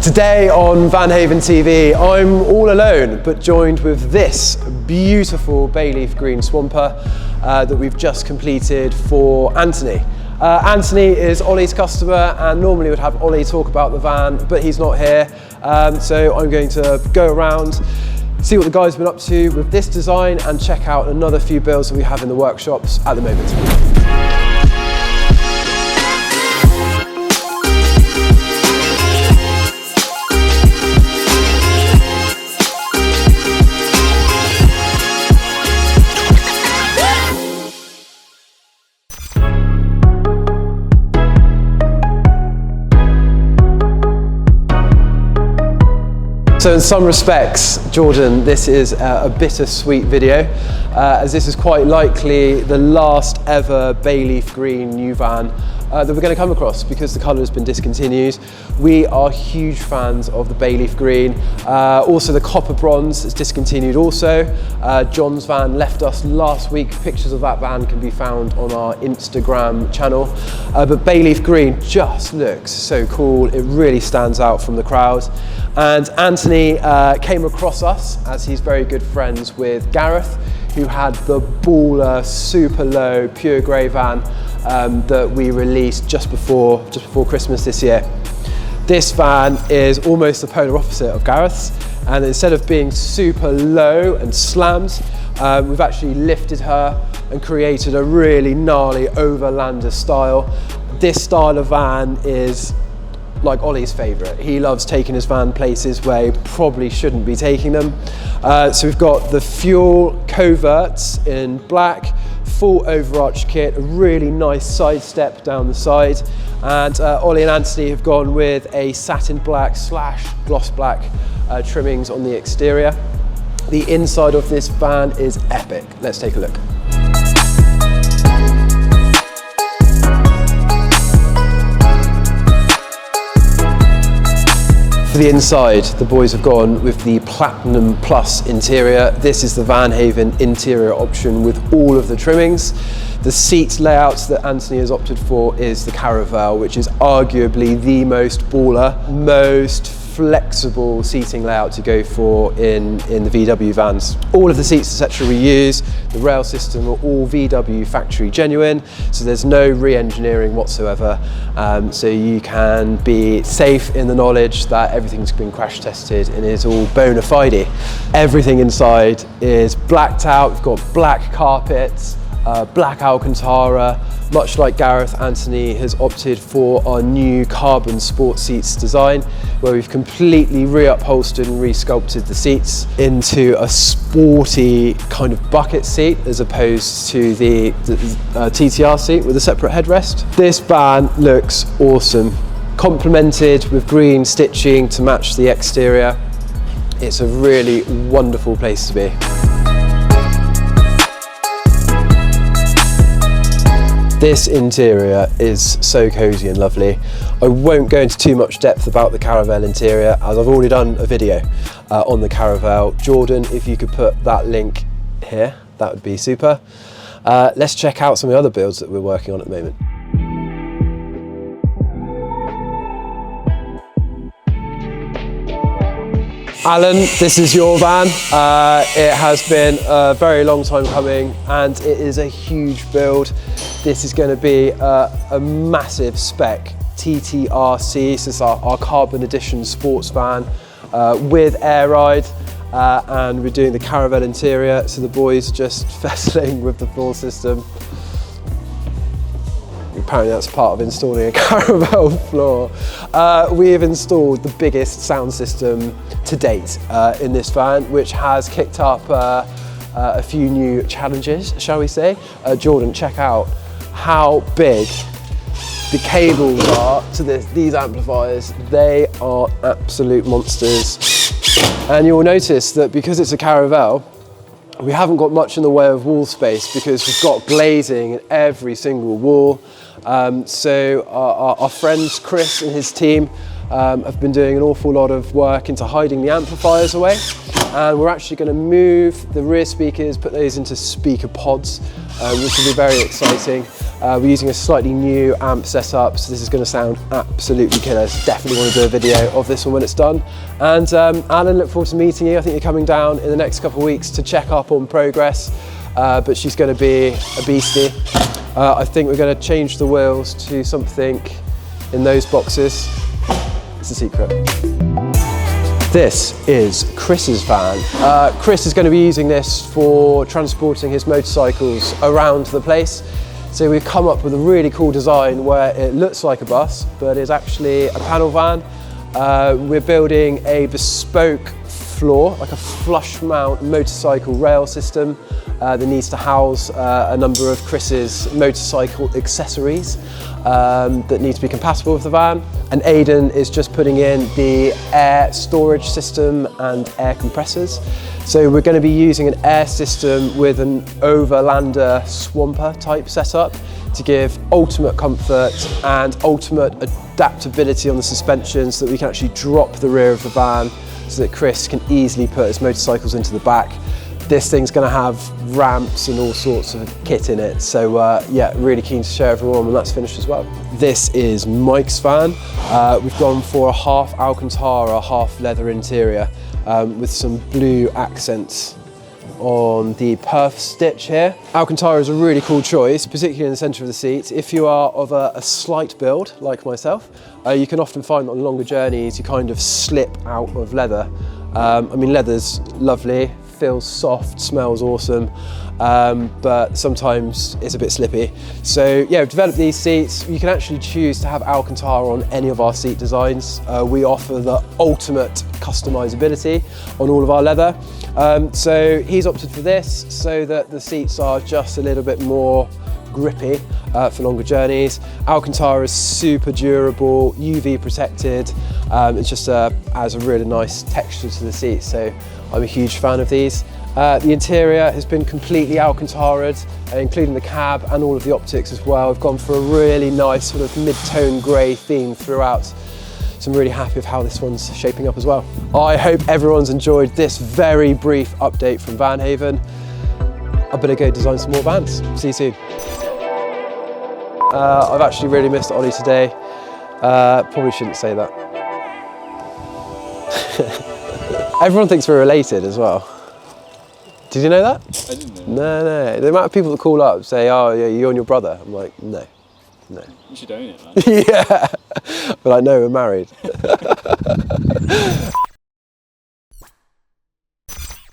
Today on Van Haven TV, I'm all alone, but joined with this beautiful bay leaf green swamper that we've just completed for Anthony. Anthony is Ollie's customer and normally would have Ollie talk about the van, but he's not here. So I'm going to go around, see what the guys have been up to with this design and check out another few builds that we have in the workshops at the moment. So in some respects, Jordan, this is a bittersweet video, as this is quite likely the last ever bay leaf green new van that we're going to come across because the colour has been discontinued. We are huge fans of the bay leaf green. Also the copper bronze is discontinued also. John's van left us last week. Pictures of that van can be found on our Instagram channel. But bay leaf green just looks so cool. It really stands out from the crowd. And Anthony came across us as he's very good friends with Gareth, who had the baller, super low, pure grey van that we released just before Christmas this year. This van is almost the polar opposite of Gareth's, and instead of being super low and slammed, we've actually lifted her and created a really gnarly overlander style. This style of van is like Ollie's favourite. He loves taking his van places where he probably shouldn't be taking them. So we've got the fuel coverts in black, full overarch kit, a really nice side step down the side, and Ollie and Anthony have gone with a satin black / gloss black trimmings on the exterior. The inside of this van is epic. Let's take a look. For the inside, the boys have gone with the Platinum Plus interior. This is the Van Haven interior option with all of the trimmings. The seat layouts that Anthony has opted for is the Caravelle, which is arguably the most baller, most flexible seating layout to go for in the VW vans. All of the seats etc. we use, the rail system are all VW factory genuine, so there's no re-engineering whatsoever, so you can be safe in the knowledge that everything's been crash tested and is all bona fide. Everything inside is blacked out. We've got black carpets, black Alcantara. Much like Gareth, Anthony has opted for our new carbon sport seats design, where we've completely re-upholstered and re-sculpted the seats into a sporty kind of bucket seat as opposed to the TTR seat with a separate headrest. This van looks awesome, complemented with green stitching to match the exterior. It's a really wonderful place to be. This interior is so cozy and lovely. I won't go into too much depth about the Caravelle interior as I've already done a video on the Caravelle. Jordan, if you could put that link here, that would be super. Let's check out some of the other builds that we're working on at the moment. Alan, this is your van. It has been a very long time coming and it is a huge build. This is going to be a massive spec TTRC, so it's our carbon edition sports van with air ride, and we're doing the Caravelle interior, so the boys are just fiddling with the floor system. Apparently that's part of installing a Caravelle floor. We have installed the biggest sound system to date in this van, which has kicked up a few new challenges, shall we say. Jordan, check out how big the cables are to these amplifiers. They are absolute monsters. And you'll notice that because it's a Caravelle, we haven't got much in the way of wall space because we've got glazing in every single wall. So our friends Chris and his team have been doing an awful lot of work into hiding the amplifiers away. and we're actually going to move the rear speakers, put those into speaker pods, which will be very exciting. We're using a slightly new amp setup, so this is going to sound absolutely killer. So definitely want to do a video of this one when it's done. And Alan, look forward to meeting you. I think you're coming down in the next couple of weeks to check up on progress, but she's going to be a beastie. I think we're going to change the wheels to something in those boxes. It's a secret. This is Chris's van. Chris is going to be using this for transporting his motorcycles around the place. So we've come up with a really cool design where it looks like a bus, but it's actually a panel van. We're building a bespoke floor, like a flush mount motorcycle rail system that needs to house a number of Chris's motorcycle accessories that need to be compatible with the van. And Aidan is just putting in the air storage system and air compressors. So we're going to be using an air system with an overlander swamper type setup to give ultimate comfort and ultimate adaptability on the suspension so that we can actually drop the rear of the van so that Chris can easily put his motorcycles into the back. This thing's going to have ramps and all sorts of kit in it. So yeah, really keen to show everyone when that's finished as well. This is Mike's van. We've gone for a half Alcantara, half leather interior with some blue accents on the perf stitch here. Alcantara is a really cool choice, particularly in the centre of the seat. If you are of a slight build, like myself, you can often find that on longer journeys you kind of slip out of leather. I mean, leather's lovely, feels soft, smells awesome, but sometimes it's a bit slippy. So yeah, we've developed these seats. You can actually choose to have Alcantara on any of our seat designs. We offer the ultimate customizability on all of our leather. So he's opted for this so that the seats are just a little bit more grippy for longer journeys. Alcantara is super durable, UV protected. It just adds a really nice texture to the seat, so I'm a huge fan of these. The interior has been completely Alcantaraed, including the cab and all of the optics as well. I've gone for a really nice sort of mid-tone grey theme throughout. So I'm really happy with how this one's shaping up as well. I hope everyone's enjoyed this very brief update from Van Haven. I better go design some more vans. See you soon. I've actually really missed Ollie today. Probably shouldn't say that. Everyone thinks we're related as well. Did you know that? I didn't know. No. The amount of people that call up say, oh yeah, you and your brother. I'm like, no. You should own it, man. Yeah, but I know we're married.